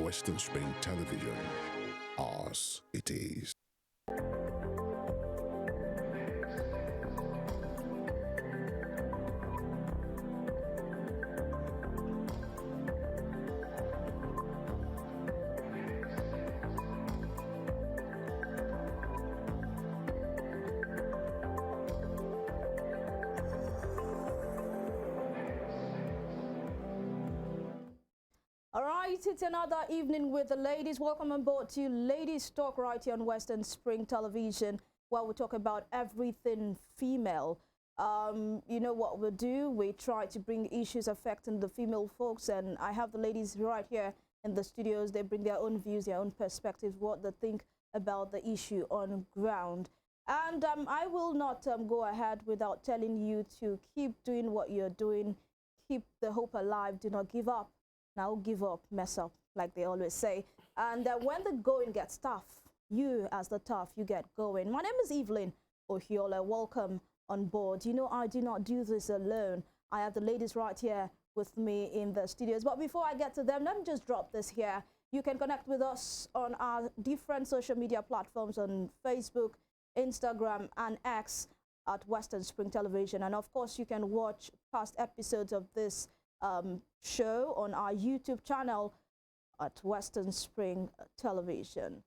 Western Spring Television. Ours it is. All right, it's another evening with the ladies. Welcome on board to Ladies Talk right here on Western Spring Television, where we talk about everything female. You know what we do? We try to bring issues affecting the female folks, and I have the ladies right here in the studios. They bring their own views, their own perspectives, what they think about the issue on ground. And I will not go ahead without telling you to keep doing what you're doing, keep the hope alive, do not give up. Now give up, mess up, like they always say. And when the going gets tough, you as the tough, you get going. My name is Evelyn Ohiola. Welcome on board. You know, I do not do this alone. I have the ladies right here with me in the studios. But before I get to them, let me just drop this here. You can connect with us on our different social media platforms on Facebook, Instagram, and X at Western Spring Television. And of course, you can watch past episodes of this show on our YouTube channel at Western Spring Television.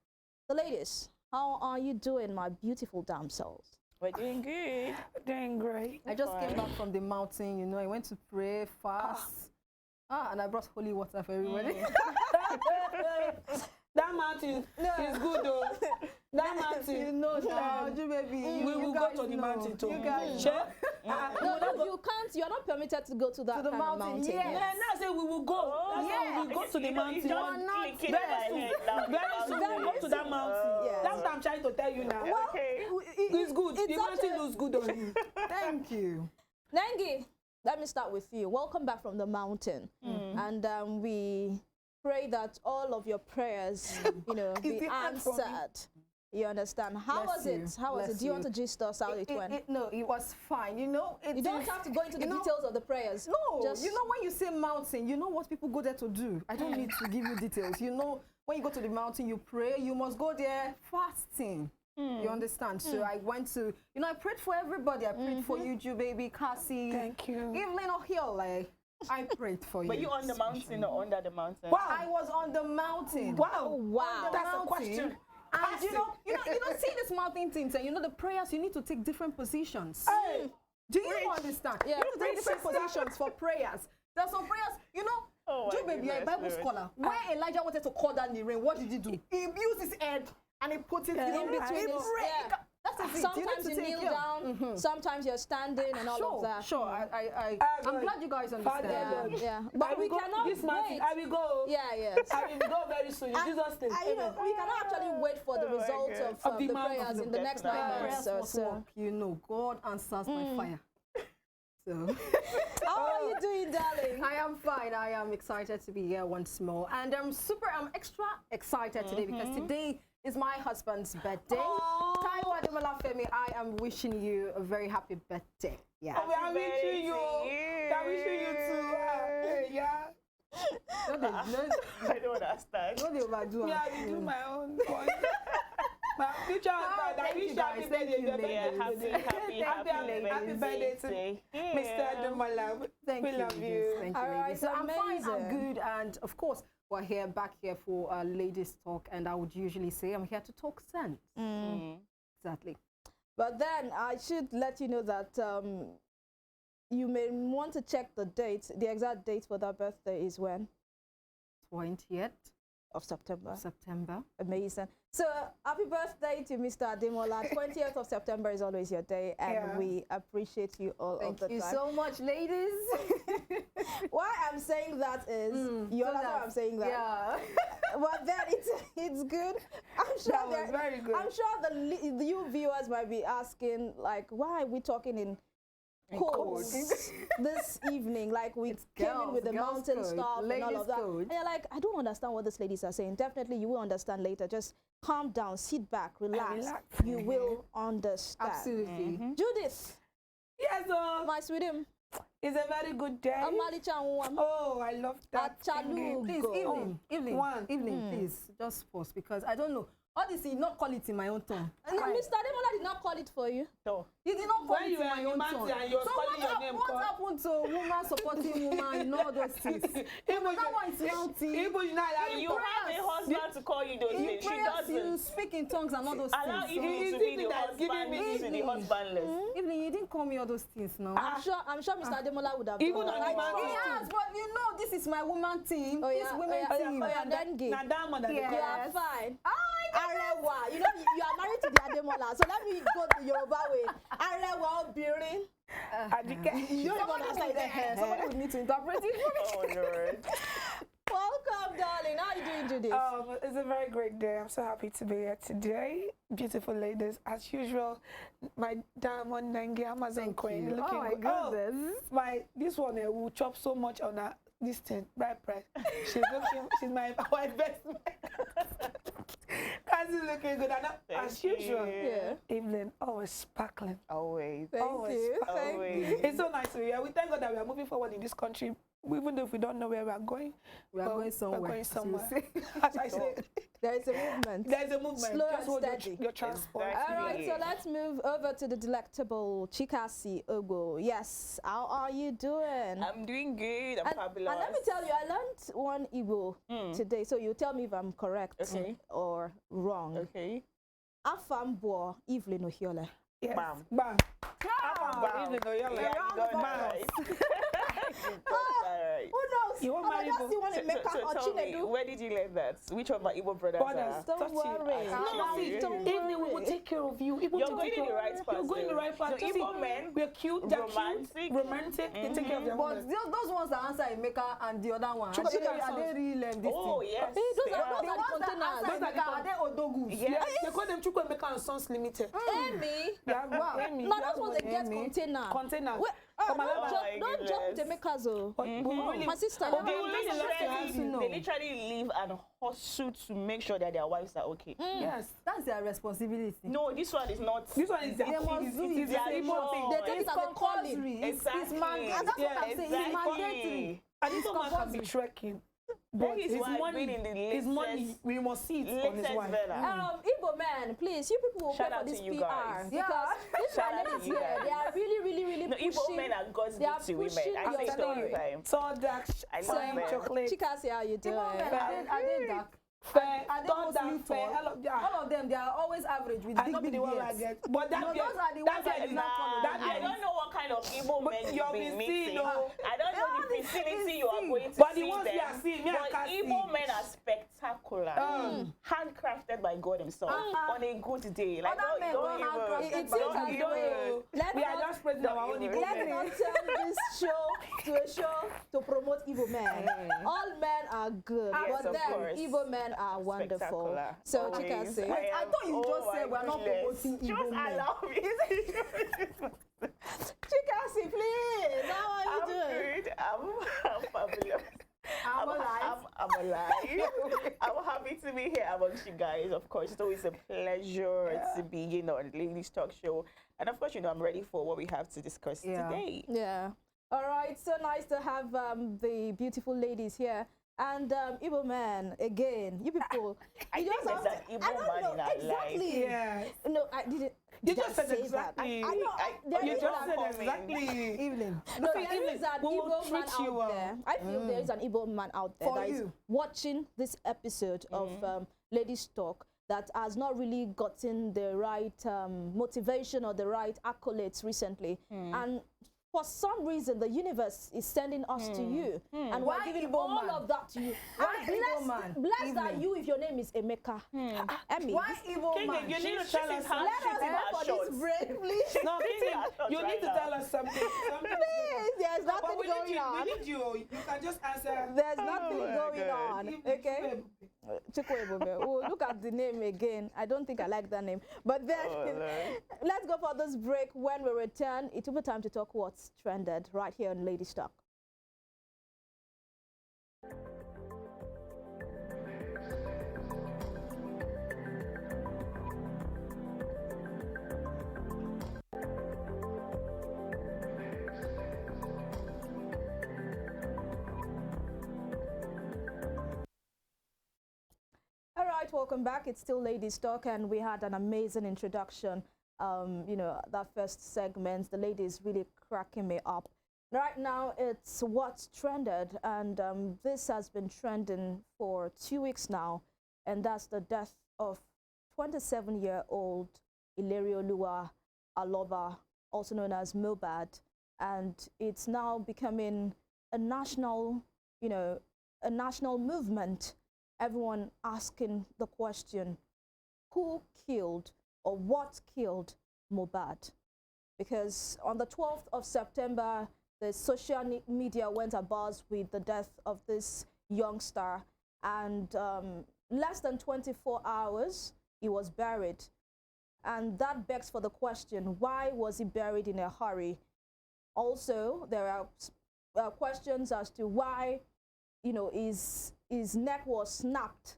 The ladies, how are you doing, my beautiful damsels? We're doing good. We're doing great. I just came back from the mountain, you know, I went to pray, fast, and I brought holy water for everybody. That mountain is good though. That mountain. You know, baby. We will go to the mountain too. You guys Sure? No, you can't. You're not permitted to go to that To the kind of mountain. mountain, yes. Yeah, now say we will go. That's why we will go to the mountain. You are not click it very in my soon. head now. Very soon we go to that mountain. Yes. That's what I'm trying to tell you now. Well, Okay. It's good. it's The mountain looks good on you. Thank you. Nengi, let me start with you. Welcome back from the mountain. And we pray that all of your prayers, you know, be you heard from me. answered. You understand? How Bless was you. it? How was it? Bless Do you you. want to gist us how it went? No, it was fine. You know, You don't have to go into the you know, details of the prayers. No, Just- you know when you say mountain, you know what people go there to do. I don't need to give you details. You know, when you go to the mountain, you pray, you must go there fasting. You understand? So I went to, you know, I prayed for everybody. I prayed for you, Ju baby, Cassie. Thank you. Evelyn Ohiola. I prayed for you. But you on the mountain or under the mountain? Wow. I was on the mountain. Wow. Wow. On the That's a mountain. question. And you know, see this mountain things, and you know the prayers, you need to take different positions. Hey. Do you understand? Yeah. You need to take different positions for prayers. There's some prayers, you know, Oh my Joe baby, you're a goodness, Bible Lord. scholar. When Elijah wanted to call down the rain, what did he do? He used his head and he put it In between his his- yeah. That's it. Sometimes you kneel down, sometimes you're standing and all of that. Sure. I'm glad you guys understand. Father, Yeah. I But will we go cannot this mountain. wait. I will go. Yeah, yes. I will go very soon. In Jesus' name. You know, we cannot actually wait for the Oh my results God. of Of the the mountain. prayers in the next 9 Definitely. months Prayers or must so. work. You know, God answers by fire. So. How are you doing, darling? I am fine. I am excited to be here once more. And I'm extra excited today because today is my husband's birthday. Aw. Taiwo Ademola Femi, I am wishing you a very happy birthday. Yeah. Oh, I'm wishing you. I'm wishing you too. Yeah. No, I don't understand. they overdo Yeah, am. I will do my own one. My future husband, I thank wish you you happy guys. Thank birthday. you, Your Yeah, birthday happy, is happy, Happy happy birthday to birthday. Mr. Ademola. Thank We you. love yes, you. Thank All you, right, ladies. So I'm fine, I'm amazing. good. And of course, we're here back here for Ladies Talk. And I would usually say I'm here to talk sense. Exactly. But then I should let you know that you may want to check the date. The exact date for that birthday is when? 20th Of September. of September. Amazing. So happy birthday to Mr. Ademola. 20th of September is always your day, and Yeah. we appreciate you all Thank of the you time. so much, ladies. Why I'm saying that is, you so understand why that- I'm saying that? Yeah. But then it's good. I'm sure That was very good. I'm sure the you viewers might be asking, like, why are we talking in codes this evening? Like, we It's came in with the girls mountain code, stuff and all ladies of that. code. And you're like, I don't understand what these ladies are saying. Definitely you will understand later. Just calm down, sit back, relax. relax. You will understand. Absolutely. Judith, Yes, my sweetie, It's a very good day. Amalicha Nwam. Oh, I love that. Achalugo. Please, evening, One. evening, please, just pause because I don't know. All this, you not call it in my own tongue. Mr. Ademola did not call it for you. No. You did not call When it you in were my in own Humanity tongue. and you were So calling your name, what call. happened to woman supporting woman and all those things? Even that one is mounting. Even you know, You have a husband to call you those In things. She prayers, you doesn't. speak in tongues and all those Allow things. Evelyn It's to be Evelyn the that's giving husband me to the Evelyn. husbandless. Evelyn, you didn't call me all those things now. I'm sure Mr. Ademola would have Even done on that. the mountain. He has, but you know, this is my woman team. Oh, this yeah, women oh, yeah, team. oh, yeah, then gay. Now that one that they Yeah. You call. are Yes. fine. I Arewa, you know, you are married to the Ademola, so let me go the Yoruba way. Arewa Obirin. Ajike. You don't even understand it. Somebody would need to interpret it for me. Oh, Lord. Welcome, darling. How are you doing today? It's a very great day. I'm so happy to be here today. Beautiful ladies, as usual. My Diamond Nengi Amazon Queen. you. Looking Oh my good. goodness. This one will chop so much on her. This thing, right price. She's my best man. Kasi looking good. And as Thank usual, you. Yeah. Evelyn, always sparkling. Always. Thank always, you. Thank always. you. It's so nice to be here. We thank God that we are moving forward in this country, even though we don't know where we are going. We are but going somewhere. We're going as you somewhere. say. As I say, There is a movement. there's a movement. Slow Just and hold steady. your transport. Exactly. All right, so let's move over to the delectable Chikasi Ogo. Yes, how are you doing? I'm doing good. I'm and fabulous. let me tell you, I learned one Igbo today, so you tell me if I'm correct Okay. or wrong. Okay. Afambo Evelyn Ohiole. Yes. Bam. Bam. Wow. Evelyn Oyola. Yeah, you got Bam. that right. You got that right. Who knows? You want I might marry just see one in Mecca or tell me, Chinedu. where did you learn that? Which of my Igbo brothers Brothers. are? Don't Touch it. worry. No, see, Don't Evelyn, we will worry. take care of you. You're going in the right path. You're going in the right path. The Just Igbo see, men, we're cute, they're romantic. cute, romantic. They take care of their But women. those ones that answer Emeka and the other one, Sugar are they, Sugar are they really this Oh, thing? yes. Hey, those they are are. The ones that containers. answer Those are the Emeka, are they Odogus? Yes. Yeah, they call them Chukwemeka and Sons Limited. Amy. Yeah, Wow. Amy, No, yeah, that's what they get Amy. container. Container. Wait, From don't Alaba. jump, my don't jump with the goodness. makers, oh. But we really, My sister. Oh, They we really love to have literally, you. they literally live and hustle to make sure that their wives are okay. yes. That's their responsibility. No, this one is not. This one is their They must thing. do It it. is They are their sure. thing. They take it It's as a calling. compulsory. It's Exactly. mandatory. That's what I'm saying. It's Exactly. mandatory. And this one can be trekking. But is his why money, being in the his money, latest- we must see it on his Latest wife. Bella. Igbo man, please, you people will Shout pay for out this to you PR guys. because these Shout out to ladies you here, guys. they are really No, Igbo pushing. men are God's they are gift to women. pushing I your say it all story. the time. Sawdust, I love some them. chocolate, Chikasi, how you doing? Are they dark? fair, Are they not mostly that fair. tall? All of them, they are always average with I big, don't be big the one I beards. get. But that No, beard, those are the that ones that beard is is not not colored. that I beard don't know what kind of Igbo But men you'll you've be been seeing, meeting. oh. I don't know the It's vicinity you are seen. going to But the see ones them. we are seeing, me, I But can't Igbo see. men are spectacular. Handcrafted by God himself on a good day. Like, Other men don't go handcrafted even. It by seems Don't as even. though let's We are not- just praising our own Igbo Let's men. not turn this show to a show to promote Igbo men. All men are good, Yes, but of then course. Igbo men are wonderful. Spectacular. So Always. Chikasi, I thought you just said we're not promoting Igbo Just men. allow me. Chikasi, please, how are you I'm doing? good. I'm fabulous. I'm alive. I'm alive. I'm happy to be here amongst you guys. Of course, it's always a pleasure to be, on Ladies Talk Show. And of course, I'm ready for what we have to discuss Yeah. today. Yeah. All right. So nice to have the beautiful ladies here. And Igbo man, again, you people. I you think just there's have an to- I Igbo don't man know, in our exactly. Yes. No, I didn't. You did I just said say that? exactly. I know. there You is just an- said comment. exactly. Evelyn. No, Okay, there is an we will Igbo man treat you out well. there. I feel there is an Igbo man out there For that is you. watching this episode of Ladies Talk that has not really gotten the right motivation or the right accolades recently. And for some reason, the universe is sending us to you. And Why we're giving Igbo all man? of that to you. Why And Igbo man? blessed are Evelyn. you if your name is Emeka. Emmy. Why Igbo King, man? you need to She's tell us hard Let us shooting go her for shots. this break, please. No, King, Shots you need right to now. tell us something. Please, there's But nothing we need going you. on. We need you. You can just answer. There's nothing my going God. on. If- Okay. Chukwuebube. Oh, look at the name again. I don't think I like that name. But then, let's go for this break. When we return, it will be time to talk what's trended right here on Ladies Talk. right, welcome back. It's still Ladies Talk, and we had an amazing introduction. You know, that first segment, the ladies really cracking me up. Right now, it's what's trended, and this has been trending for 2 weeks now, and that's the death of 27-year-old Ilerioluwa Aloba, also known as Mohbad, and it's now becoming a national, you know, a national movement. Everyone asking the question, who killed or what killed Mohbad? Because on the 12th of September, the social media went abuzz with the death of this youngster, and less than 24 hours, he was buried. And that begs for the question, why was he buried in a hurry? Also, there are questions as to why, you know, his neck was snapped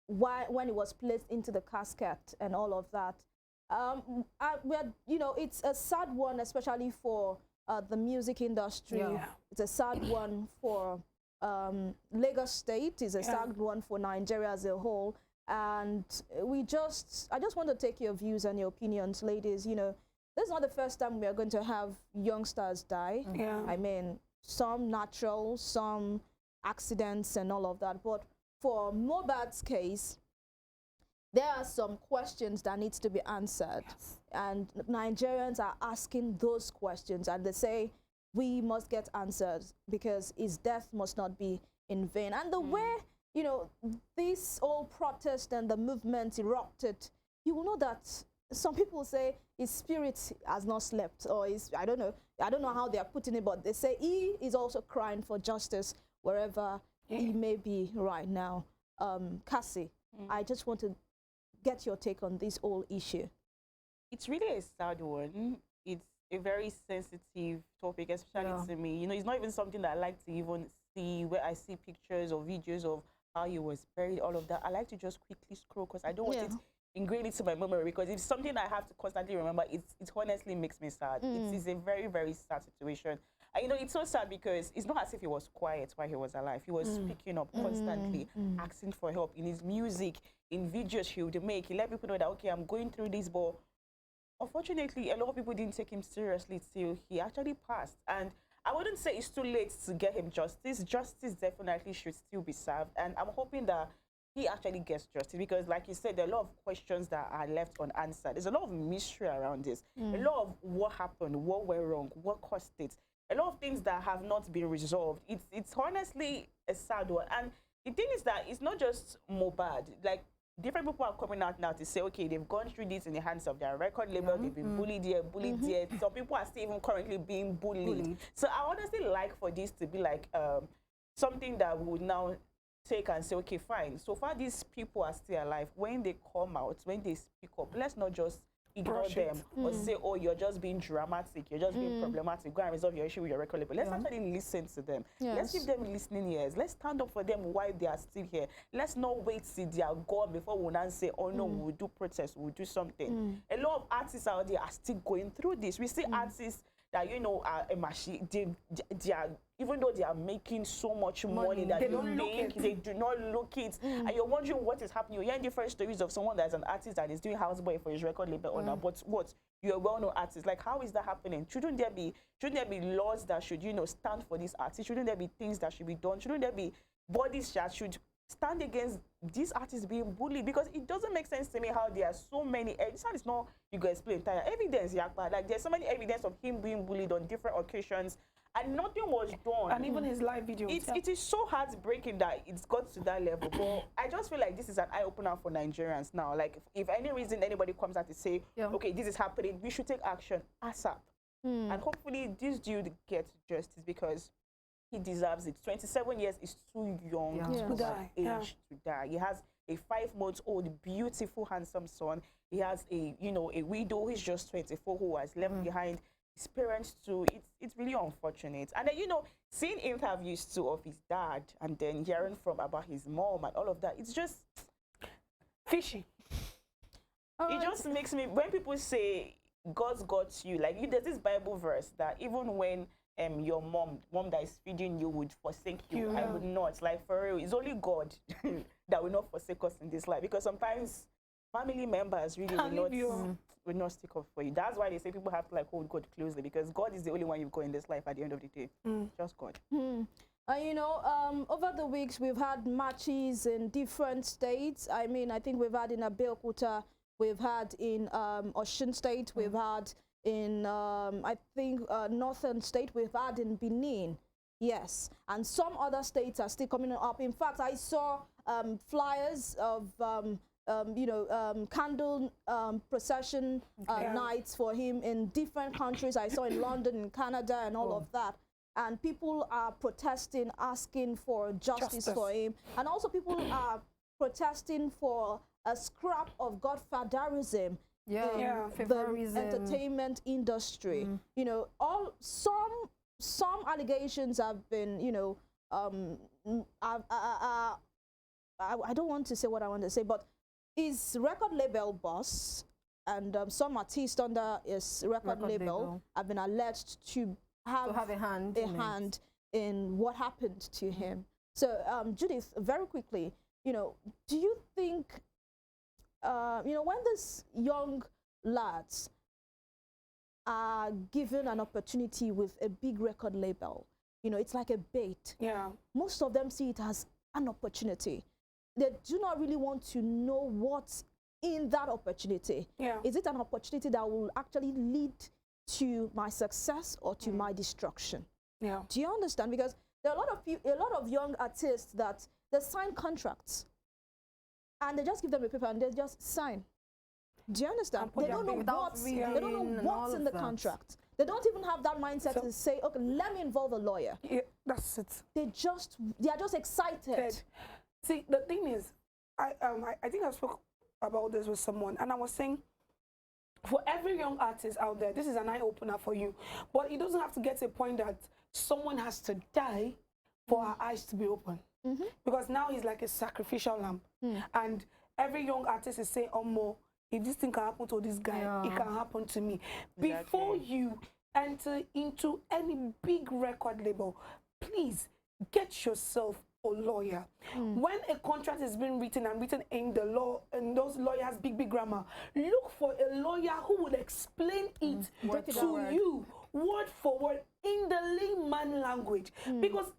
when he was placed into the casket and all of that. You know, it's a sad one, especially for the music industry. Yeah. It's a sad one for Lagos State. It's a sad one for Nigeria as a whole. And I just want to take your views and your opinions, ladies. You know, this is not the first time we are going to have youngsters die. Yeah. I mean, some natural, some accidents and all of that. But for Mohbad's case, there are some questions that needs to be answered. Yes. And Nigerians are asking those questions, and they say we must get answers because his death must not be in vain. And the way, you know, this whole protest and the movement erupted, you will know that some people say his spirit has not slept, or I don't know how they are putting it, but they say he is also crying for justice wherever he may be right now. Cassie, I just want to get your take on this whole issue. It's really a sad one. It's a very sensitive topic, especially to me. You know, it's not even something that I like to even see, where I see pictures or videos of how he was buried, all of that. I like to just quickly scroll because I don't want it ingrained into my memory, because it's something I have to constantly remember. It honestly makes me sad. It is a very, very sad situation. And you know, it's so sad because it's not as if he was quiet while he was alive. He was speaking up constantly, asking for help in his music, in videos he would make. He let people know that, okay, I'm going through this, but unfortunately, a lot of people didn't take him seriously till he actually passed. And I wouldn't say it's too late to get him justice. Justice definitely should still be served. And I'm hoping that he actually gets justice, because like you said, there are a lot of questions that are left unanswered. There's a lot of mystery around this. A lot of what happened, what went wrong, what caused it. A lot of things that have not been resolved. It's honestly a sad one. And the thing is that it's not just Mohbad. Like, different people are coming out now to say, okay, they've gone through this in the hands of their record label, they've been bullied here, bullied there. Some people are still even currently being bullied. So I honestly like for this to be like something that we would now take and say, okay, fine. So far, these people are still alive. When they come out, when they speak up, let's not just ignore them or say, oh, you're just being dramatic, you're just being problematic, go and resolve your issue with your record label. Let's actually listen to them. Let's give them listening ears. Let's stand up for them while they are still here. Let's not wait till they are gone before we now say, oh no, we'll do protest, we'll do something. A lot of artists out there are still going through this. We see artists that, you know, are a machine. They are, even though they are making so much money that they make, they do not look it. And you're wondering what is happening. You're hearing different stories of someone that's an artist that is doing houseboy for his record label owner. But what? You're a well-known artist. Like, how is that happening? Shouldn't there be laws that should, you know, stand for these artists? Shouldn't there be things that should be done? Shouldn't there be bodies that should stand against these artists being bullied? Because it doesn't make sense to me how there are so many. This one is not, you can explain entire evidence, Yakba. Like, there's so many evidence of him being bullied on different occasions, and nothing was done. And even his live videos. It is so heartbreaking that it's got to that level. But I just feel like this is an eye-opener for Nigerians now. Like, if any reason anybody comes out to say, okay, this is happening, we should take action ASAP. And hopefully this dude gets justice, because he deserves it. 27 years is too young to die. To die. He has a 5-month-old, beautiful, handsome son. He has a widow who's just 24 who has left behind his parents too. It's really unfortunate. And then, you know, seeing interviews too of his dad, and then hearing about his mom and all of that, it's just fishy. It just makes me, when people say God's got you, like, there's this Bible verse that even when your mom that is feeding you would forsake you, I would not. Like, for real, it's only God that will not forsake us in this life. Because sometimes family members really Can't will leave you. will not stick up for you. That's why they say people have to like hold God closely, because God is the only one you've got in this life at the end of the day. Just God. You know, over the weeks we've had matches in different states. I mean, I think we've had in Abeokuta, we've had in Osun State, we've had in I think Northern State, we've had in Benin. Yes, and some other states are still coming up. In fact, I saw flyers of candle procession nights for him in different countries. I saw in London, in Canada, and all of that. And people are protesting, asking for justice for him. And also people are protesting for a scrap of godfatherism in the favorism. entertainment industry. You know, some allegations have been, you know, I don't want to say what I want to say, but his record label boss and some artists under his record label have been alleged to have a hand in what happened to him. So, Judith, very quickly, you know, do you think, you know, when these young lads are given an opportunity with a big record label, you know, it's like a bait. Yeah. Most of them see it as an opportunity. They do not really want to know what's in that opportunity. Yeah. Is it an opportunity that will actually lead to my success or to my destruction? Yeah. Do you understand? Because there are a lot of young artists that they sign contracts and they just give them a paper and they just sign. Do you understand? They don't know what's in the contract. They don't even have that mindset to say, okay, let me involve a lawyer. Yeah, that's it. They are just excited. See, the thing is, I think I spoke about this with someone, and I was saying, for every young artist out there, this is an eye opener for you. But it doesn't have to get to a point that someone has to die for our eyes to be open. Because now he's like a sacrificial lamb, and every young artist is saying, "Oh, more. If this thing can happen to this guy, it can happen to me." Exactly. Before you enter into any big record label, please get yourself a lawyer. When a contract is being written and written in the law, and those lawyers big grammar, look for a lawyer who will explain it to you word for word in the layman language, because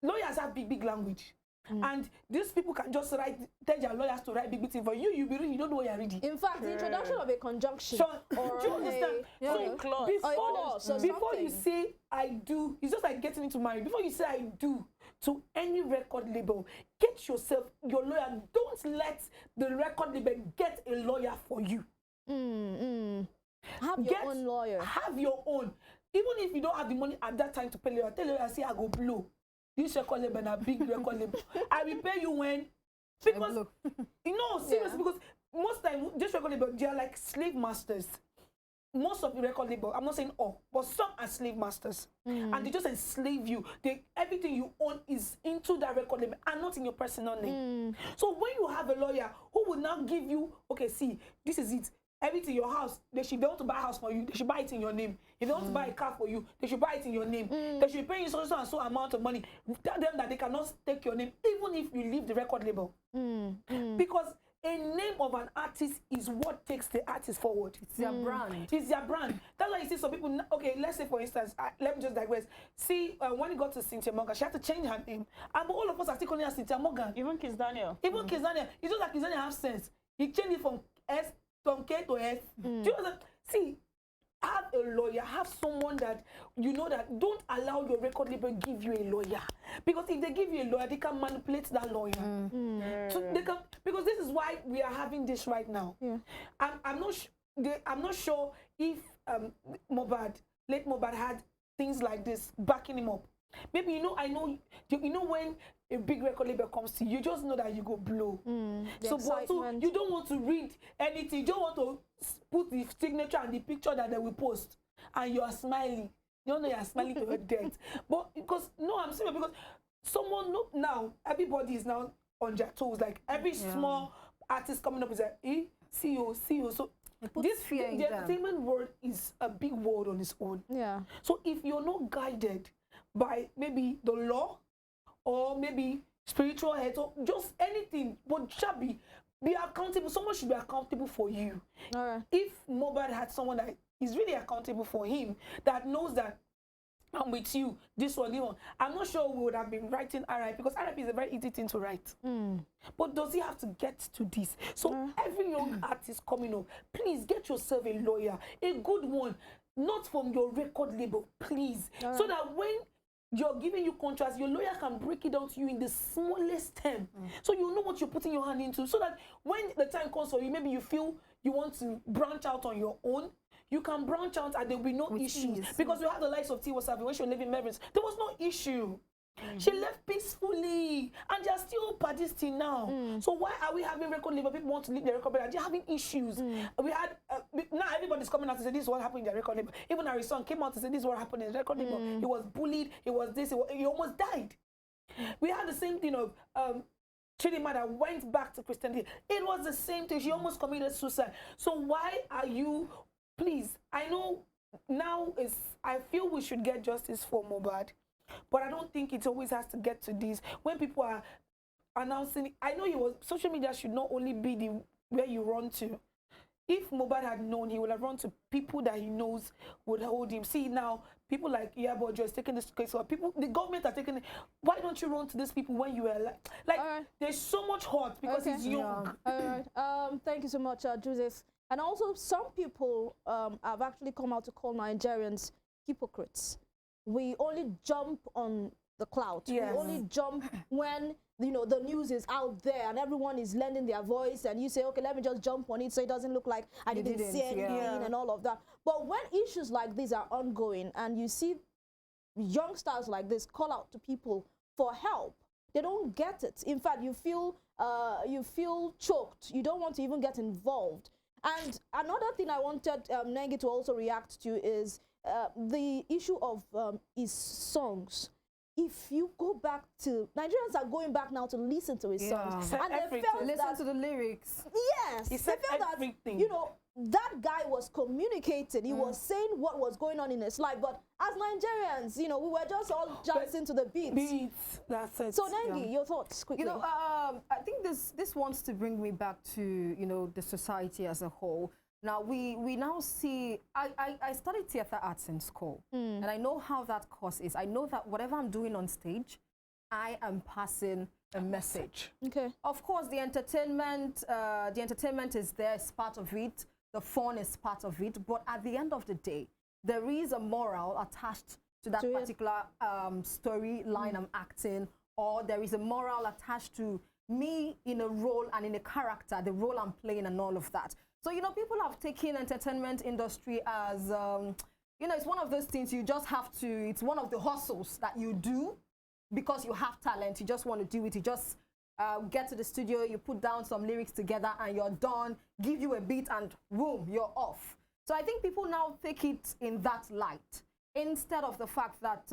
lawyers have big language. And these people can just tell their lawyers to write big thing for you. You be reading, you don't know what you're reading. In fact, the introduction of a conjunction So, or do you understand? Before you say I do, it's just like getting into marriage. Before you say I do to any record label, get yourself your lawyer. Don't let the record label get a lawyer for you. Have your own lawyer. Have your own. Even if you don't have the money at that time to pay lawyer, tell lawyer, say I go blow. This record label and a big record label. I will pay you when, because you know, seriously, because most time this record label, they are like slave masters. Most of the record label, I'm not saying all, but some are slave masters, and they just enslave you. Everything you own is into that record label and not in your personal name. So when you have a lawyer who will now give you, okay, see, this is it. Everything, your house, they should be able to buy a house for you. They should buy it in your name. If they want to buy a car for you, they should buy it in your name. They should pay you so and so amount of money. Tell them that they cannot take your name, even if you leave the record label. Because a name of an artist is what takes the artist forward. It's their brand. It's their brand. That's why you see some people, okay, let's say for instance, let me just digress. See, when it got to Cynthia Morgan, she had to change her name. And all of us are still calling her Cynthia Morgan. Even Kiss Daniel. Even Kiss Daniel. It's just like Kiss Daniel has sense. He changed it from K to S. Do you understand? See, have a lawyer, have someone that you know that don't allow your record label give you a lawyer. Because if they give you a lawyer, they can manipulate that lawyer. So they can, because this is why we are having this right now. I'm not sure if late Mohbad had things like this backing him up. Maybe you know when a big record label comes to you, you just know that you go blow. So you don't want to read anything. You don't want to put the signature and the picture that they will post, and you are smiling. You don't know you are smiling to your death. But because I'm serious, because now everybody is now on their toes. Like every small artist coming up is like, see you. So the entertainment world is a big world on its own. Yeah. So if you're not guided by maybe the law, or maybe spiritual head, or just anything, but Shabi, be accountable. Someone should be accountable for you. All right. If Mohbad had someone that is really accountable for him, that knows that I'm with you, this one, I'm not sure we would have been writing RIP, because RIP is a very easy thing to write. But does he have to get to this? So every young artist coming up, please get yourself a lawyer, a good one, not from your record label, please. So that when you're giving you contracts, your lawyer can break it down to you in the smallest term. So you know what you're putting your hand into. So that when the time comes for you, maybe you feel you want to branch out on your own, you can branch out and there will be no issues. Because we have the likes of Tiwa Savage when she was living in Memphis. There was no issue. She left peacefully, and they're still participating now. So why are we having record label? People want to leave their record label, they're having issues. We had now everybody's coming out to say this is what happened in their record label. Even our son came out to say this is what happened in the record label. He was bullied. He was this. He almost died. We had the same thing of Chidinma that went back to Christianity. It was the same thing. She almost committed suicide. So why are you? Please, I know now is. I feel we should get justice for Mohbad. But I don't think it always has to get to this. When people are announcing, I know social media should not only be where you run to. If Mohbad had known, he would have run to people that he knows would hold him. See now, people like Iyabo Ojo is taking this case, or people, the government are taking it. Why don't you run to these people when you are like there's so much hurt because he's young. All right. Thank you so much, Joseph. And also, some people have actually come out to call Nigerians hypocrites. We only jump on the cloud. Yes. We only jump when the news is out there and everyone is lending their voice, and you say, okay, let me just jump on it so it doesn't look like I didn't see anything and all of that. But when issues like these are ongoing and you see youngsters like this call out to people for help, they don't get it. In fact, you feel choked. You don't want to even get involved. And another thing I wanted Nengi to also react to is the issue of his songs. If you go back to, Nigerians are going back now to listen to his songs. And they felt listen to the lyrics. Yes. He said everything. That, that guy was communicating. He was saying what was going on in his life. But as Nigerians, we were just all dancing to the beats. That's it. So Nengi, your thoughts quickly. I think this wants to bring me back to, the society as a whole. Now, we now see, I studied theater arts in school, and I know how that course is. I know that whatever I'm doing on stage, I am passing a message. Okay. Of course, the entertainment is there, it's part of it. The fun is part of it. But at the end of the day, there is a moral attached to that particular storyline I'm acting, or there is a moral attached to me in a role and in a character, the role I'm playing and all of that. So, people have taken entertainment industry as, it's one of those things you just have to, it's one of the hustles that you do because you have talent. You just want to do it. You just get to the studio, you put down some lyrics together and you're done, give you a beat and boom, you're off. So I think people now take it in that light instead of the fact that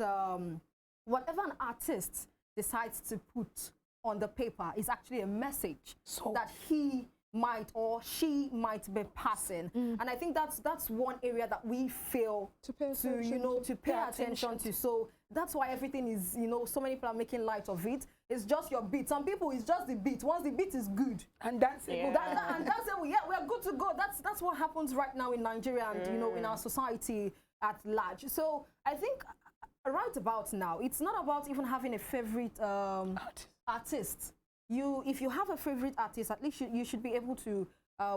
whatever an artist decides to put on the paper is actually a message that he might or she might be passing. And I think that's one area that we fail to pay attention to. So that's why everything is, so many people are making light of it. It's just your beat. Some people, it's just the beat. Once the beat is good, and that's it. And that's it. Yeah, we're good to go. That's what happens right now in Nigeria and in our society at large. So I think right about now, it's not about even having a favorite artist. If you have a favorite artist, at least you should be able to,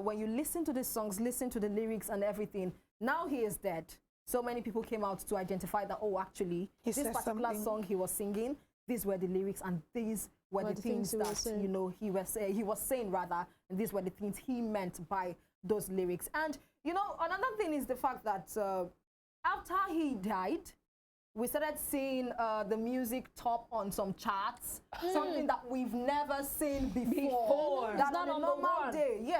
when you listen to the songs, listen to the lyrics and everything. Now he is dead. So many people came out to identify that, actually, this particular song he was singing, these were the lyrics and these were the things that, he was saying rather, and these were the things he meant by those lyrics. And, another thing is the fact that after he died, we started seeing the music top on some charts, something that we've never seen before. That on a normal day,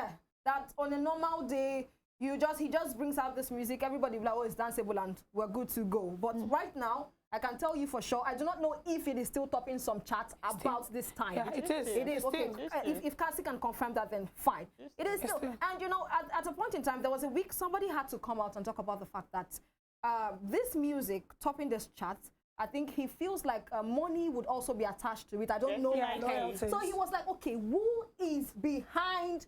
that on a normal day, he just brings out this music, everybody will be like, oh, it's danceable and we're good to go. But right now, I can tell you for sure, I do not know if it is still topping some charts about this time. Yeah, it is. It is, okay. If Cassie can confirm that, then fine. It is still. And at a point in time, there was a week, somebody had to come out and talk about the fact that this music topping this chart I think he feels like money would also be attached to it. I don't know. Yeah, loyalties. So he was like, okay, who is behind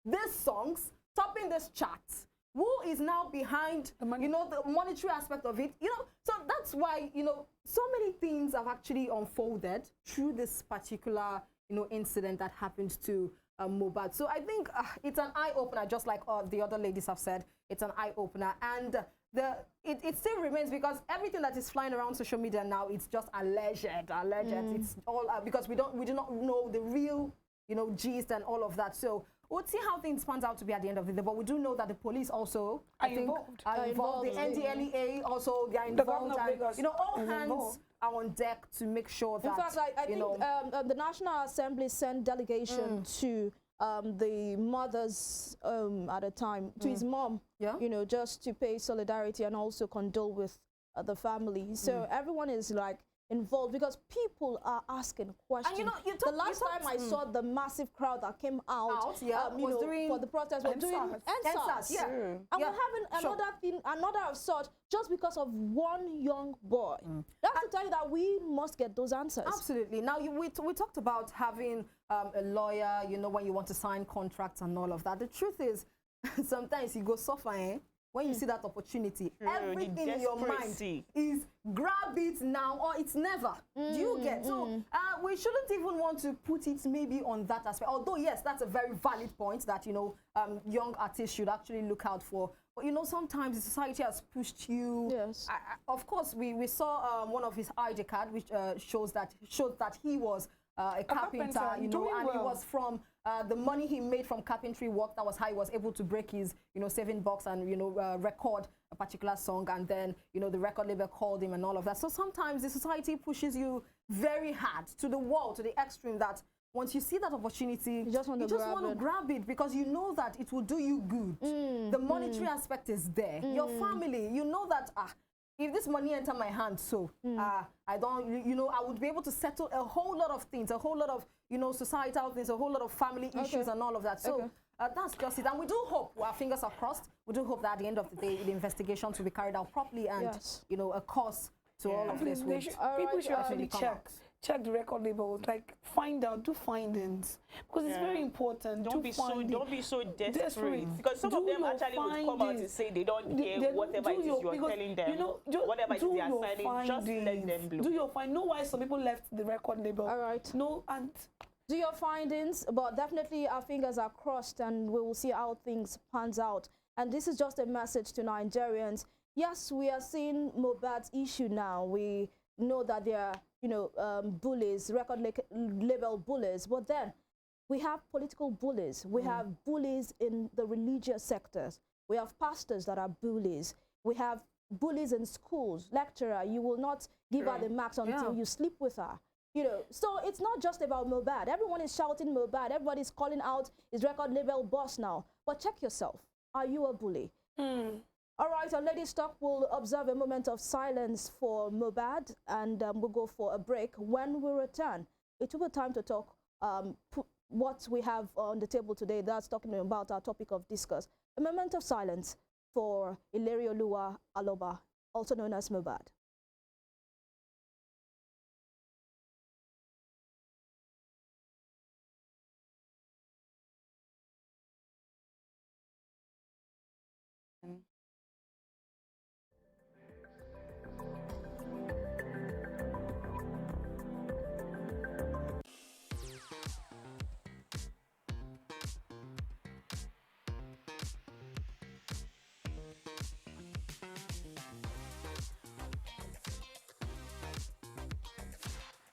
these songs, topping this chart? Who is now behind, money. you know, the monetary aspect of it? You know, so that's why, you know, so many things have actually unfolded through this particular, you know, incident that happened to Mohbad. So I think it's an eye-opener, just like the other ladies have said. It's an eye-opener. And it still remains, because everything that is flying around social media now, it's just alleged. It's all because we do not know the real, you know, gist and all of that. So we'll see how things pans out to be at the end of the day. But we do know that the police also Are involved. are involved. The NDLEA also, they are involved. governor of And, Lagos you know, all is hands involved. are on deck to make sure that, In fact, I you think know, the National Assembly sent delegation to the mother's at a time, to his mom, Yeah. you know, just to pay solidarity and also condole with the family. So everyone is like involved, because people are asking questions. And you know, the last time I saw the massive crowd that came out, yeah, you was know, during for the protest, was during EndSARS. EndSARS. yeah. And Yeah, we're having sure. another thing, another of such, just because of one young boy. That's to tell you that we must get those answers. Absolutely. Now, we talked about having a lawyer, you know, when you want to sign contracts and all of that. The truth is, sometimes you go suffer, when you see that opportunity. True, Everything in your mind despeраcy. is grab it now or it's never. Do you get? So we shouldn't even want to put it maybe on that aspect. Although, yes, that's a very valid point that, you know, young artists should actually look out for. But, you know, sometimes the society has pushed you. Yes. Of course, we saw one of his ID card, which shows that he was a carpenter, carpenter, you know, doing and it well. was from the money he made from carpentry work. That was how he was able to break his, you know, saving box and, you know, record a particular song. And then, you know, the record label called him and all of that. So sometimes the society pushes you very hard to the wall, to the extreme, that once you see that opportunity, You just want to grab it because you know that it will do you good. The monetary aspect is there. Your family, you know that, if this money enter my hand, so I don't, you know, I would be able to settle a whole lot of things, a whole lot of, you know, societal things, a whole lot of family issues and all of that. So that's just it. And we do hope, our fingers are crossed, we do hope that at the end of the day, the investigations will be carried out properly and, you know, a cause to all of this. They should, people should actually check the record labels, like find out, do findings, because it's very important. Don't be so desperate. Because some Do of them your actually would come out and say they don't care whatever it is you're telling them. You know, whatever it is they are signing, just let them findings. blow. Do your find. Know why some people left the record label. All right. No, and Do your findings, but definitely our fingers are crossed and we will see how things pans out. And this is just a message to Nigerians. Yes, we are seeing Mohbad's issue now. We know that there are, you know, bullies, record label bullies, but then we have political bullies. We have bullies in the religious sectors. We have pastors that are bullies. We have bullies in schools. Lecturer, you will not give her the marks until you sleep with her. You know, so it's not just about Mohbad. Everyone is shouting Mohbad. Everybody's calling out his record label boss now. But check yourself. Are you a bully? All right, our Ladies Talk will observe a moment of silence for Mohbad, and we'll go for a break. When we return, it will be time to talk what we have on the table today. That's talking about our topic of discuss. A moment of silence for Ilerioluwa Aloba, also known as Mohbad.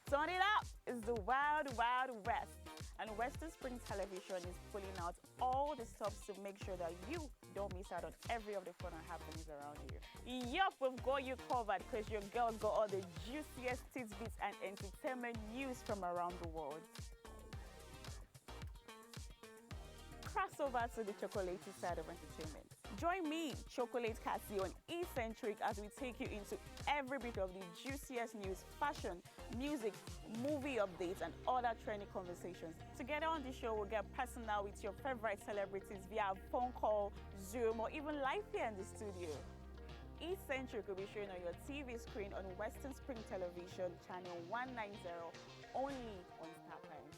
Turn it up! It's the Wild Wild West. And Western Spring Television is pulling out all the stops to make sure that you don't miss out on every of the fun and happenings around you. Yup, we've got you covered because your girl got all the juiciest tidbits and entertainment news from around the world. Cross over to the chocolatey side of entertainment. Join me, Chocolate Cassie, on Eccentric as we take you into every bit of the juiciest news, fashion, music, movie updates, and other trending conversations. Together on the show, we'll get personal with your favorite celebrities via phone call, Zoom, or even live here in the studio. each century could be shown on your TV screen on Western Spring Television, channel 190, only on Star Times.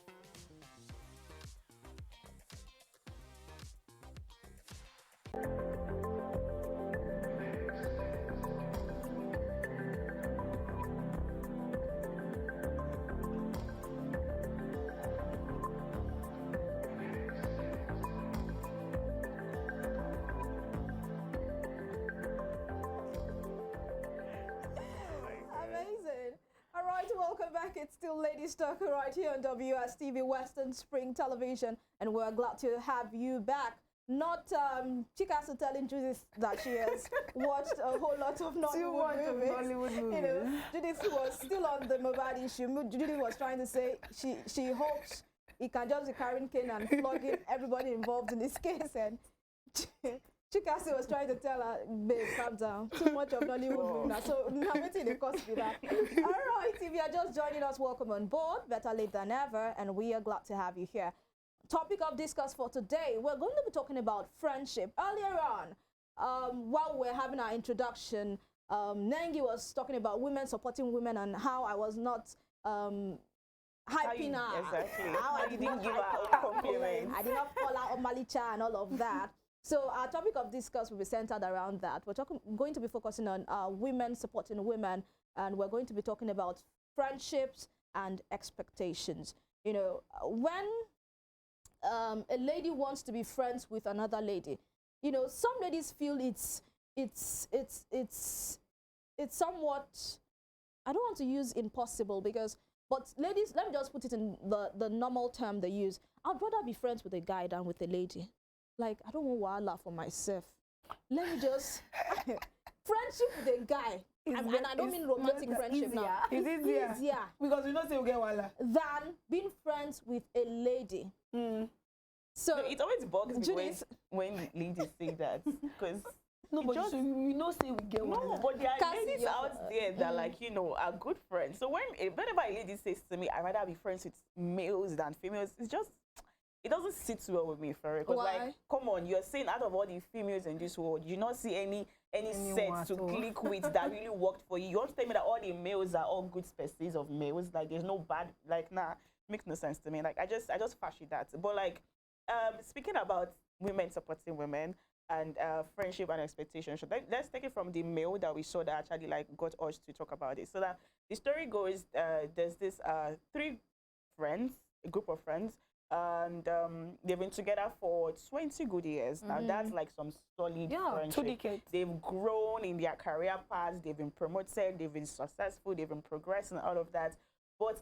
Amazing. All right, welcome back. It's still Lady Stock right here on WSTV Western Spring Television, and we're glad to have you back. Not Chikasu telling Judith that she has watched a whole lot of Nollywood movies. You know, Judith was still on the Mohbad issue. Judith was trying to say she hopes he can just be carrying cane and flogging everybody involved in this case, and Chikasu was trying to tell her, babe, calm down. Too much of Nollywood movie now. So now waiting the cost for that. All right, if you are just joining us, welcome on board. Better late than ever, and we are glad to have you here. Topic of discuss for today, we're going to be talking about friendship. Earlier on, while we're having our introduction, Nengi was talking about women supporting women and how I was not hyping her. Exactly. How I did didn't not give hype her her. compliments. I did not call out Omalicha and all of that. So our topic of discuss will be centered around that. We're going to be focusing on women supporting women, and we're going to be talking about friendships and expectations. You know, when a lady wants to be friends with another lady, you know, some ladies feel it's somewhat, I don't want to use impossible but ladies, let me just put it in the normal term they use. I'd rather be friends with a guy than with a lady. Like, I don't want wahala for myself. Let me just friendship with a guy, and I don't mean romantic friendship now. It's easier. Because we don't say we get wala. Than being friends with a lady. So No, it always bugs me Judith, when ladies say that, because No, but just- we know say we get no, wala. but there are Cassie, ladies you're- out there that like, you know, are good friends. So whenever a lady says to me, I'd rather be friends with males than females, it doesn't sit well with me, for it. Because Why? like, come on, you're saying out of all the females in this world, you not see any Anyone sets to at all. click with that really worked for you. You want to tell me that all the males are all good species of males? Like, there's no bad, like, nah, makes no sense to me. Like, I just fashion that. But like, speaking about women supporting women and friendship and expectations, so let's take it from the male that we saw that actually like got us to talk about it. So that the story goes, there's this three friends, a group of friends, and they've been together for 20 good years. Now that's like some solid friendship. 2 decades. They've grown in their career paths, they've been promoted, they've been successful, they've been progressing, all of that. But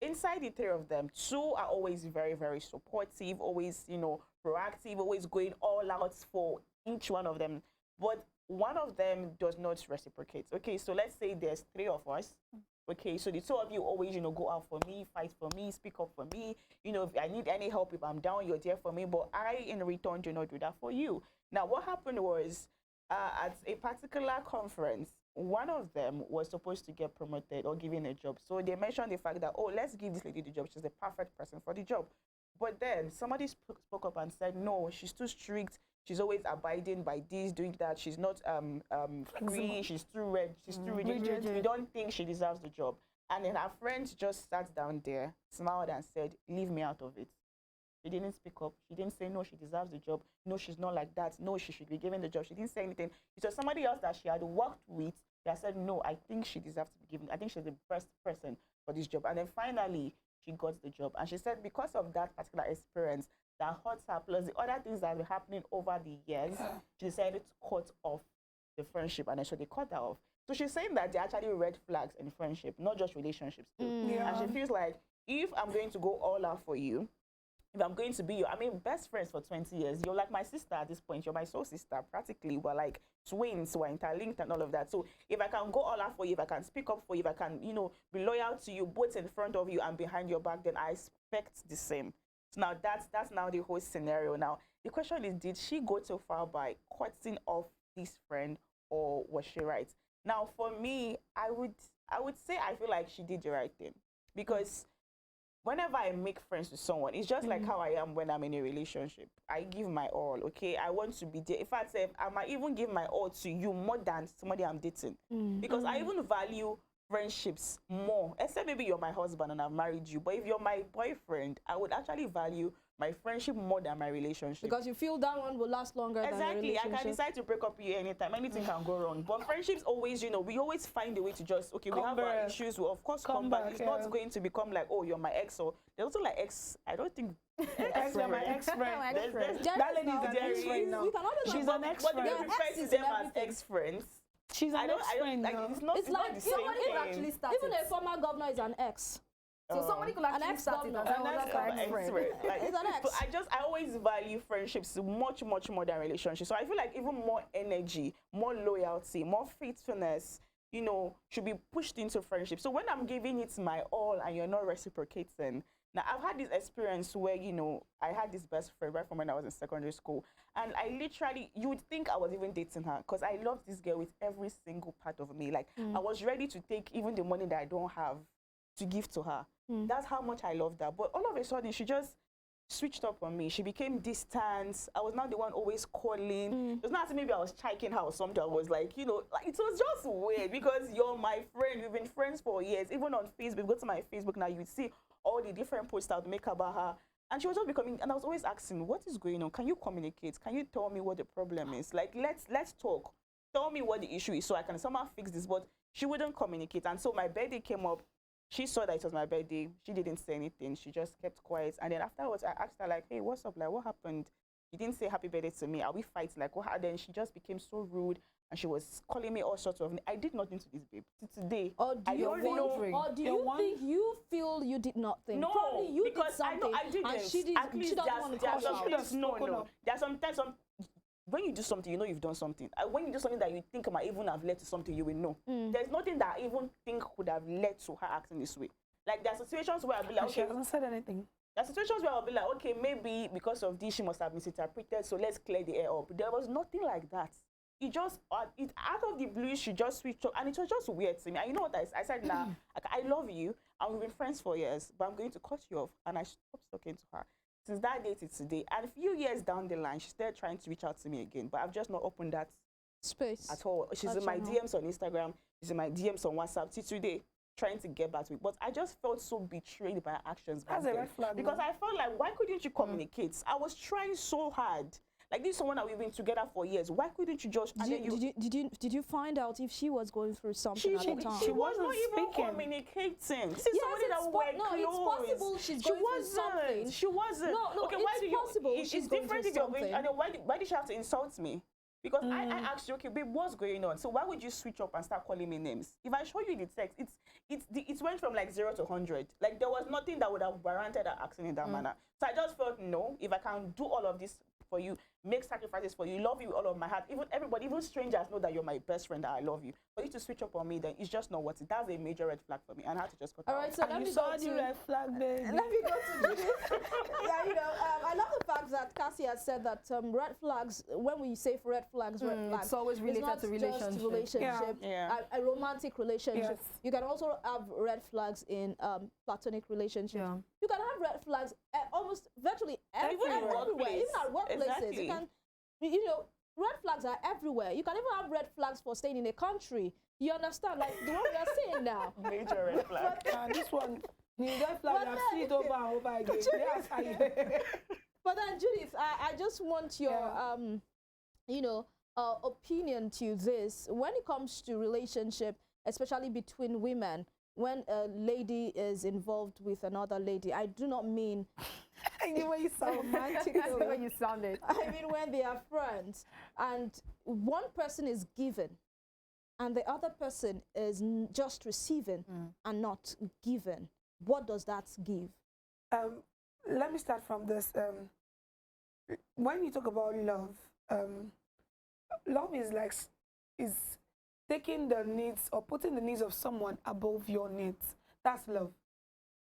inside the three of them, two are always very, very supportive, always, you know, proactive, always going all out for each one of them. But one of them does not reciprocate. Okay, so let's say there's three of us. Okay, so the two of you always, you know, go out for me, fight for me, speak up for me. You know, if I need any help, if I'm down, you're there for me. But I, in return, do not do that for you. Now, what happened was, at a particular conference, one of them was supposed to get promoted or given a job. So they mentioned the fact that, oh, let's give this lady the job. She's the perfect person for the job. But then somebody spoke up and said, no, she's too strict. She's always abiding by this, doing that. She's not free. She's too rigid. We don't think she deserves the job. And then her friend just sat down there, smiled and said, leave me out of it. She didn't speak up. She didn't say, no, she deserves the job. No, she's not like that. No, she should be given the job. She didn't say anything. It was somebody else that she had worked with that said, no, I think she deserves to be given. I think she's the best person for this job. And then finally, she got the job. And she said because of that particular experience that hurts her, plus the other things that have been happening over the years, she decided to cut off the friendship. And then so they cut her off. So she's saying that they're actually red flags in friendship, not just relationships too. And she feels like, if I'm going to go all out for you, if I'm going to be your, best friends for 20 years, you're like my sister at this point. You're my soul sister, practically. We're like twins, we're interlinked and all of that. So if I can go all out for you, if I can speak up for you, if I can, you know, be loyal to you, both in front of you and behind your back, then I expect the same. So now that's now the whole scenario. Now, the question is, did she go too far by cutting off this friend, or was she right? Now, for me, I would say I feel like she did the right thing, because whenever I make friends with someone, it's just like how I am when I'm in a relationship. I give my all, okay? I want to be there. In fact, I might even give my all to you more than somebody I'm dating. Because I even value friendships more, except maybe you're my husband and I've married you. But if you're my boyfriend, I would actually value my friendship more than my relationship. Because you feel that one will last longer than the Exactly. I relationship. can decide to break up with you anytime. Anything can go wrong. But friendships always, you know, we always find a way to just, okay, we Come have our back. issues. We'll of course Come come back. back, It's yeah. not going to become like, oh, you're my ex. Or there's also like ex. I don't think. Ex, you're my ex-friend. There That is lady is now- an ex-friend now. You can always She's have- an ex But they friend. don't Yeah, refer ex to is them in as everything. ex-friends. She's an ex-friend like, now. it's not, It's not like the same somebody thing. actually started. even a former governor is an ex. So somebody could An actually start it ex-governor. as And well. that's That's our my ex-friend. ex-friend. Like, It's an ex. so I always value friendships much, much more than relationships. So I feel like even more energy, more loyalty, more faithfulness, you know, should be pushed into friendship. So when I'm giving it my all and you're not reciprocating, now I've had this experience where, you know, I had this best friend right from when I was in secondary school. And I literally, you would think I was even dating her because I love this girl with every single part of me. Like I was ready to take even the money that I don't have to give to her. That's how much I loved her. But all of a sudden, she just switched up on me. She became distant. I was not the one always calling. It was not as if maybe I was chiking her or something. I was like, you know, like it was just weird because you're my friend. We've been friends for years. Even on Facebook, go to my Facebook now, you'd see all the different posts I would make about her. And she was just becoming, and I was always asking, what is going on? Can you communicate? Can you tell me what the problem is? Like, let's talk. Tell me what the issue is so I can somehow fix this. But she wouldn't communicate. And so my birthday came up. She saw that it was my birthday. She didn't say anything. She just kept quiet. And then afterwards, I asked her, like, hey, what's up? Like, what happened? You didn't say happy birthday to me. Are we fighting? Like, what? And then she just became so rude. And she was calling me all sorts of... I did nothing to this babe. To today, Or do I you don't think, know. or do You're you one- think you feel you did not think? No, Probably you did because I know something I didn't. and she did. At least She doesn't want to there are call some you out. Should have things. No, spoken no. up. There are sometimes when you do something, you know you've done something. When you do something that you think might even have led to something, you will know. There's nothing that I even think would have led to her acting this way. Like there are situations where I'll be like, She okay, hasn't said anything. there are situations where I'll be like, okay, maybe because of this she must have misinterpreted, so let's clear the air up. There was nothing like that. It just, it out of the blue, she just switched up, and it was just weird to me. And you know what I said? Nah, I love you, and we've been friends for years, but I'm going to cut you off, and I stopped talking to her. Since that day to today, and a few years down the line, she's still trying to reach out to me again, but I've just not opened that Space. at all. She's That's in my enough. DMs on Instagram, she's in my DMs on WhatsApp till today, trying to get back to me. But I just felt so betrayed by her actions back That's a then. red flag. Because now. I felt like, why couldn't you communicate? I was trying so hard. Like, this is someone that we've been together for years. Why couldn't you just... and then Did you find out if she was going through something at the time? She was wasn't not even speaking. communicating. This is Yes, somebody that it's we po- were no, close. it's possible she's She going through wasn't. something. She wasn't. No, okay, it's why do you, possible it's she's going different through if you're going... something. And then why did she have to insult me? Because I asked you, okay, babe, what's going on? So why would you switch up and start calling me names? If I show you the text, it went from like 0 to 100. Like there was nothing that would have warranted her acting in that manner. So I just felt, no, if I can do all of this for you, make sacrifices for you, love you with all of my heart, even everybody, even strangers know that you're my best friend, that I love you. For you to switch up on me, then it's just not worth it. That's a major red flag for me, and I had to just cut All her right, off. so let And me you go saw the to... red flag, baby. Let me go to Judith. Yeah, you know, I love the fact that Cassie has said that red flags, when we say red flags, It's always related not to just relationship. relationship, Yeah. a romantic relationship. Yes. You can also have red flags in platonic relationships. Yeah. You can have red flags almost virtually Even in everywhere. workplace. Even at workplaces, Exactly. you can, you know, red flags are everywhere. You can even have red flags for staying in a country. You understand, like the one we are saying now. Major red flag. This one, the red flag, But I've then- seen it over and over again. Yes, But then, Judith, I just want your, Yeah. you know, opinion to this. When it comes to relationship, especially between women, when a lady is involved with another lady, I do not mean the way you sound romantic. That's the way you sounded. I mean when they are friends and one person is given and the other person is just receiving and not given. What does that give? Let me start from this. When you talk about love, love is like is taking the needs or putting the needs of someone above your needs. That's love.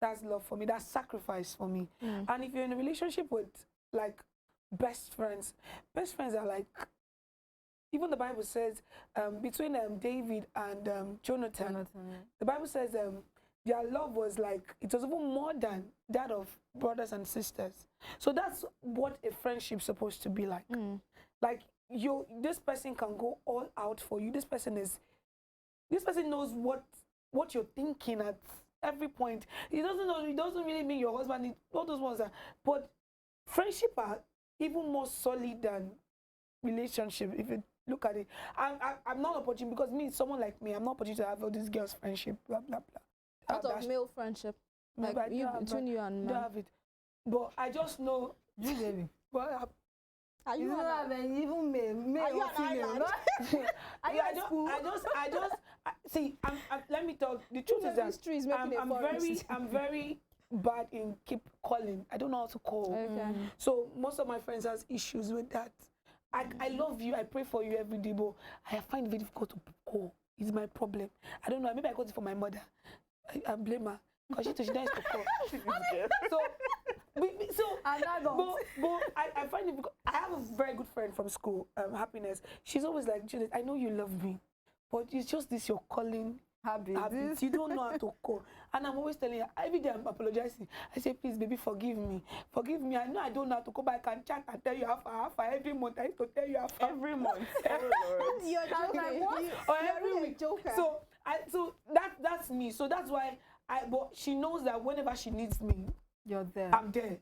That's love for me. That's sacrifice for me. And if you're in a relationship with like best friends are like, even the Bible says between David and Jonathan, the Bible says their love was like, it was even more than that of brothers and sisters. So that's what a friendship's supposed to be like. Like this person can go all out for you. This person knows what you're thinking at every point. It doesn't really mean your husband, all those ones are, but friendship are even more solid than relationship if you look at it. I'm not opportune because someone like me, I'm not opportune to have all these girls' friendship, blah blah blah. What of male friendship? Like between you and don't have it. But I just know You baby. well, are You you don't have any even male Are you or an female. island? No? Are you at school? see. Let me tell. The truth is that Mystery is making a forest. I'm very bad in keep calling. I don't know how to call. Okay. So most of my friends has issues with that. I love you. I pray for you every day, but I find it very difficult to call. It's my problem. I don't know. Maybe I got it for my mother. I blame her because she doesn't to call. But I find it because I have a very good friend from school, Happiness. She's always like, Judith, I know you love me, but it's just this you're calling habit. You don't know how to call. And I'm always telling her, every day I'm apologizing. I say, please, baby, forgive me. Forgive me. I know I don't know how to call, but I can chat and tell you how far every month. I used to tell you how far. Every month. You're joking. Or You're every really a week. joker. So that's me. So that's why but she knows that whenever she needs me, You're there. I'm there.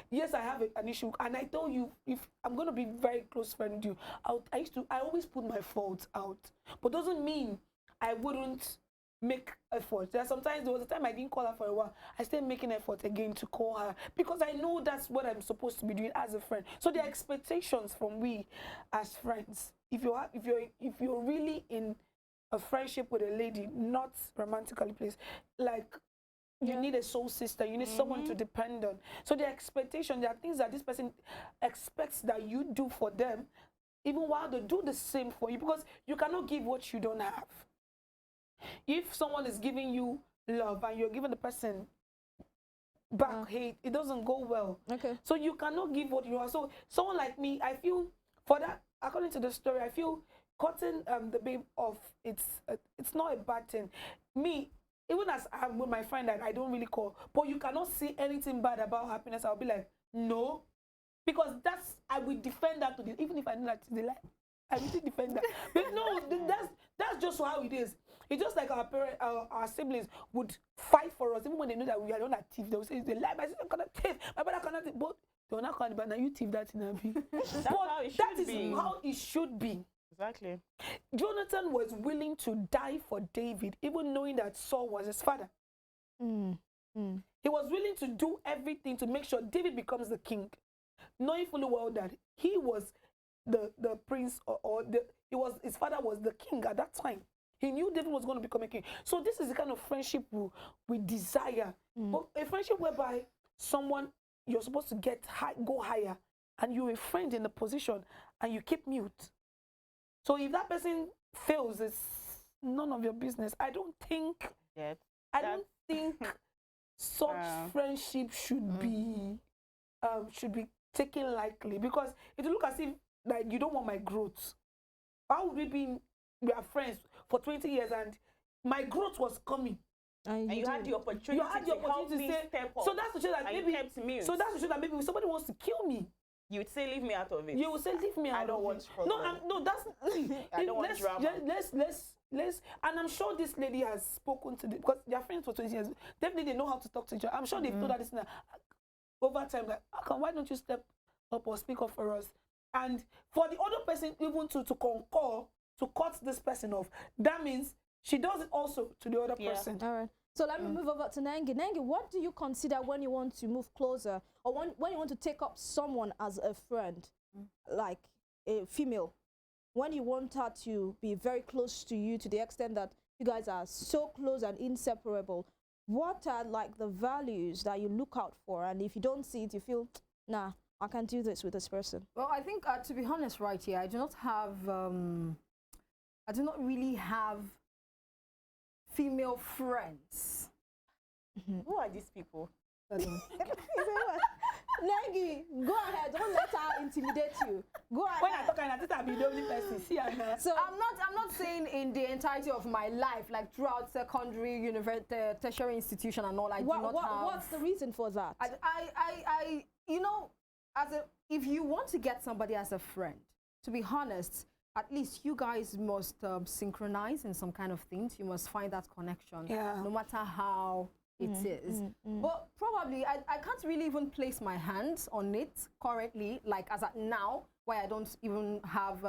Yes, I have an issue, and I told you if I'm gonna be very close friend with you, I always put my faults out, but doesn't mean I wouldn't make effort. There was a time I didn't call her for a while. I started making effort again to call her because I know that's what I'm supposed to be doing as a friend. So the expectations from we as friends, if you're really in a friendship with a lady, not romantically placed, like. You need a soul sister. You need someone to depend on. So the expectation, there are things that this person expects that you do for them, even while they do the same for you, because you cannot give what you don't have. If someone is giving you love and you're giving the person back hate, it doesn't go well. Okay. So you cannot give what you are. So someone like me, I feel for that, according to the story, I feel cutting the babe off, it's not a bad thing. Me, even as I'm with my friend that I don't really call, but you cannot see anything bad about Happiness, I'll be like, no. Because I will defend that to this, even if I know that it's a lie. I will defend that. But no, that's just how it is. It's just like our siblings would fight for us, even when they know that we are not a thief. They will say, it's a lie, my sister cannot thief, my brother cannot thief. But they will not call it, but now you thief that in a bit. That is how it should be. Exactly. Jonathan was willing to die for David, even knowing that Saul was his father. He was willing to do everything to make sure David becomes the king, knowing fully well that he was the prince, his father was the king at that time. He knew David was going to become a king. So this is the kind of friendship we desire. But a friendship whereby someone you're supposed to go higher, and you're a friend in a position and you keep mute. So if that person fails, it's none of your business. I don't think such friendship should be taken lightly, because it will look as if like you don't want my growth. How would we are friends for 20 years and my growth was coming? And you had the opportunity to say, step up. So that's to show that maybe. So that's to show that maybe if somebody wants to kill me, you would say, leave me out of it. You would say, leave me out of it. I don't want trouble. No, that's. I don't want drama. Let's. And I'm sure this lady has spoken to because they are friends for 20 years. Definitely, they know how to talk to each other. I'm sure they've told her this now. Over time, like, why don't you step up or speak up for us? And for the other person even to concur to cut this person off, that means she does it also to the other person. All right. So let me move over to Nengi. Nengi, what do you consider when you want to move closer, or when you want to take up someone as a friend, like a female, when you want her to be very close to you to the extent that you guys are so close and inseparable? What are like the values that you look out for, and if you don't see it, you feel, nah, I can't do this with this person? Well, I think to be honest, right here, I do not really have female friends. Who are these people? Nengi, go ahead. Don't let her intimidate you. Go ahead. When I talk, I think I'll be the only person. See, So I'm not saying in the entirety of my life, like throughout secondary, university, tertiary institution and all. I do not have. what's the reason for that? You know, if you want to get somebody as a friend, to be honest, at least you guys must synchronize in some kind of things. You must find that connection, no matter how it is. But probably, I can't really even place my hands on it currently, like as at now, why I don't even have,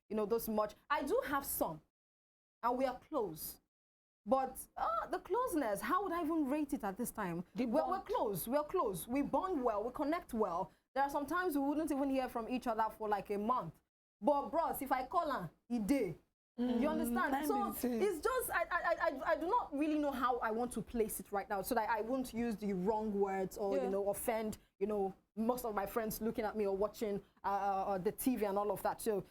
you know, those much. I do have some, and we are close. But the closeness, how would I even rate it at this time? We're close, we're close. We bond well, we connect well. There are some times we wouldn't even hear from each other for like a month. But bros, if I call her, he day. You understand? So it's just, I do not really know how I want to place it right now so that I won't use the wrong words or, you know, offend, you know, most of my friends looking at me or watching the TV and all of that. So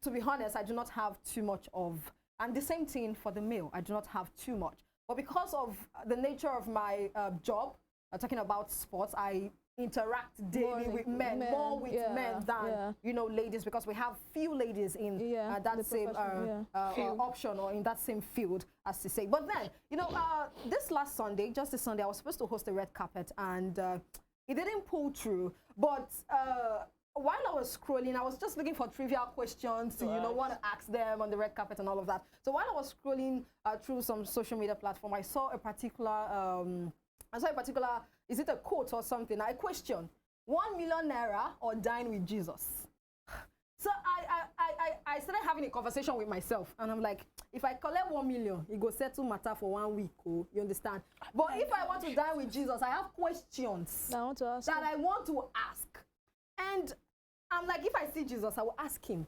to be honest, I do not have too much of, and the same thing for the male, I do not have too much. But because of the nature of my job, talking about sports, I interact daily with men, more with men than you know, ladies, because we have few ladies in that same option or in that same field, as to say. But then, you know, this last Sunday, just this Sunday, I was supposed to host a red carpet, and it didn't pull through. But while I was scrolling, I was just looking for trivial questions to, you know, want to ask them on the red carpet and all of that. So while I was scrolling through some social media platform, I saw a particular is it a quote or something? I question, 1 million naira or dine with Jesus. So I started having a conversation with myself, and I'm like, if I collect 1 million, it go settle matter for 1 week. Oh, you understand? But if I want to dine with Jesus, I have questions I want to ask that I want to ask. And I'm like, if I see Jesus, I will ask him.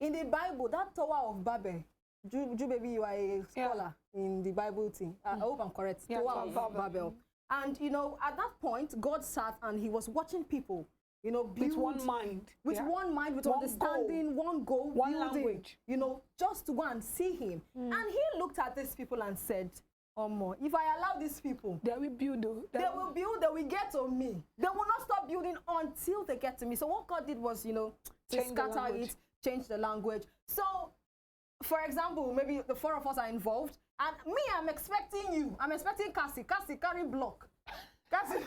In the Bible, that Tower of Babel, Ju baby, you are a scholar in the Bible thing. I hope I'm correct. Tower of Babel. And, you know, at that point, God sat and he was watching people, you know, build, with one mind. With one mind, with one understanding, one goal, one building, language. you know, just to go and see him. And he looked at these people and said, if I allow these people, they will build. They will get to me. They will not stop building until they get to me. So what God did was, you know, to scatter it, change the language. So, for example, maybe the 4 of us are involved, and me, I'm expecting you. I'm expecting Cassie. Cassie, carry block. Cassie,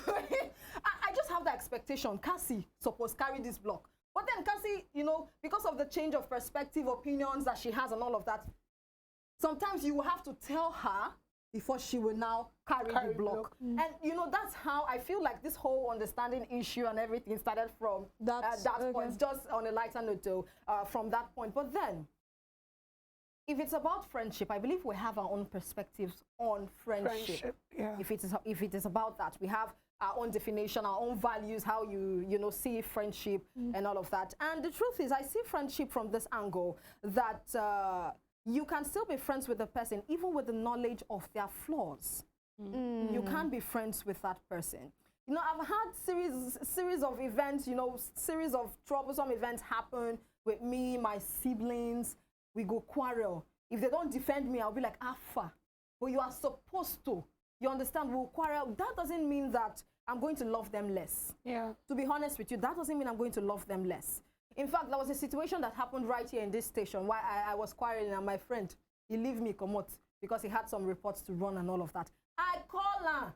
I just have that expectation. Cassie supposed carry this block. But then Cassie, you know, because of the change of perspective, opinions that she has and all of that, sometimes you will have to tell her before she will now carry the block. And, you know, that's how I feel like this whole understanding issue and everything started from that point, just on a lighter note, though, from that point. But then, if it's about friendship, I believe we have our own perspectives on friendship. If it is about that, we have our own definition, our own values, how you know, see friendship and all of that. And the truth is, I see friendship from this angle that you can still be friends with the person even with the knowledge of their flaws. You can't be friends with that person. You know, I've had series of events, you know, series of troublesome events happen with me, my siblings. We go quarrel. If they don't defend me, I'll be like, Alpha. But you are supposed to. You understand? We'll quarrel. That doesn't mean that I'm going to love them less. To be honest with you, that doesn't mean I'm going to love them less. In fact, there was a situation that happened right here in this station where I was quarreling, and my friend, he leave me come out because he had some reports to run and all of that. I call her.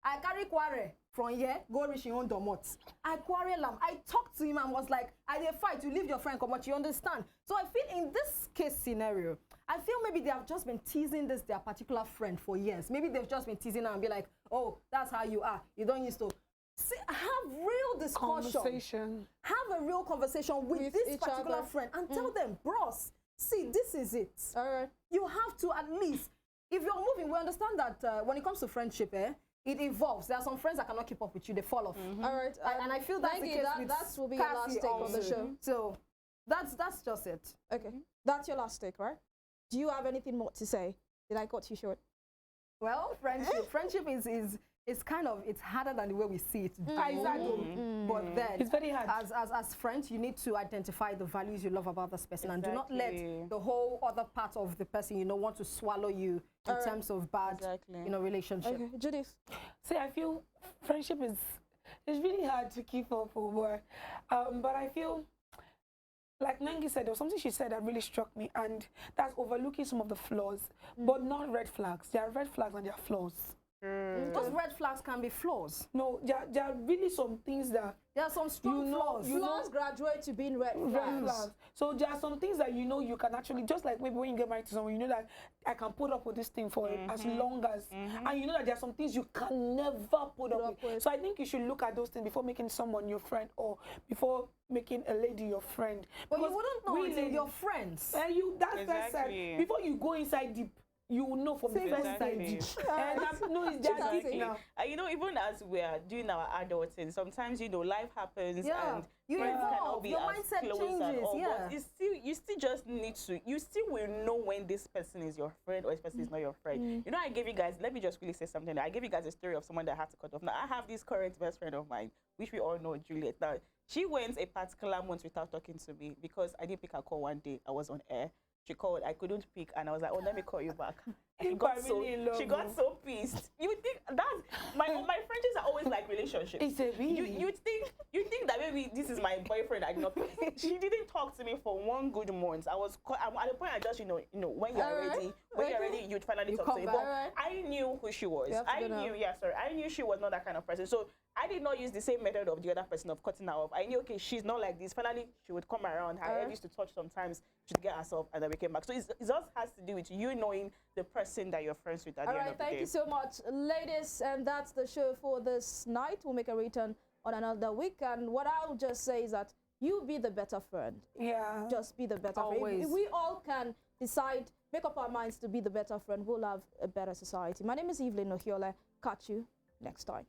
I carry quarrel from here, go reach your own domot. I quarrel him. I talked to him and was like, I did fight, you leave your friend come out, you understand? So I feel in this case scenario, I feel maybe they have just been teasing their particular friend for years. Maybe they've just been teasing her and be like, oh, that's how you are. You don't used to. See, have real discussion. Have a real conversation with this particular friend and tell them, bros, see, this is it. All right. You have to at least, if you're moving, we understand that when it comes to friendship, it evolves. There are some friends that cannot keep up with you; they fall off. All right, and I feel that's the case with that will be your last take on the show. So that's just it. Okay, that's your last take, right? Do you have anything more to say? Did I cut you short? Well, friendship is kind of, it's harder than the way we see it. Exactly. But then, it's very hard. As friends, you need to identify the values you love about this person, and do not let the whole other part of the person, you know, want to swallow you in terms of bad, you know, relationship. Okay, Judith. See, I feel friendship it's really hard to keep up with. But I feel like Nengi said, there was something she said that really struck me, and that's overlooking some of the flaws, but not red flags. There are red flags and there are flaws. Those red flags can be flaws. No, there are really some things that There are some strong flaws. Flaws graduate to being red red flags. flags. So there are some things that you know you can actually, just like maybe when you get married to someone, you know that I can put up with this thing for as long as, and you know that there are some things you can never put up with. So I think you should look at those things before making someone your friend or before making a lady your friend. But you Because wouldn't know we until ladies- your friends. And you, that's first Exactly. side. Before you go inside deep, you will know from the first Exactly. side. And no, it's just deep Exactly. now. And you know, even as we are doing our adulting, sometimes you know life happens Yeah. and You friends evolve, cannot be your as mindset close and changes, all, yeah. but you still just need to. You still will know when this person is your friend or this person is not your friend. You know, I gave you guys. Let me just really say something. I gave you guys a story of someone that I had to cut off. Now I have this current best friend of mine, which we all know, Juliet. Now she went a particular month without talking to me because I didn't pick her call one day. I was on air. She called, I couldn't pick, and I was like, oh, let me call you back. And You are really in love, she got so pissed. You would think that's my friendships are always like relationships. It's a really. You think that maybe this is my boyfriend. I did not. She didn't talk to me for one good month. I'm at the point I just you know when you're Alright, ready, when you're okay. ready, you'd finally You talk come to me. back. But Alright. I knew who she was. You have to I go now. knew, yeah, sorry. I knew she was not that kind of person. So I did not use the same method of the other person of cutting her off. I knew, okay, she's not like this. Finally, she would come around. Her head used to touch sometimes. She'd get herself, and then we came back. So it just has to do with you knowing the person that you're friends with at All the end right, of the thank day. you so much, ladies, and that's the show for this night. We'll make a return on another week, and what I'll just say is that you be the better friend. Yeah. Just be the better friend. Always. If we all can decide, make up our minds to be the better friend, we'll have a better society. My name is Evelyn Ohiole. Catch you next time.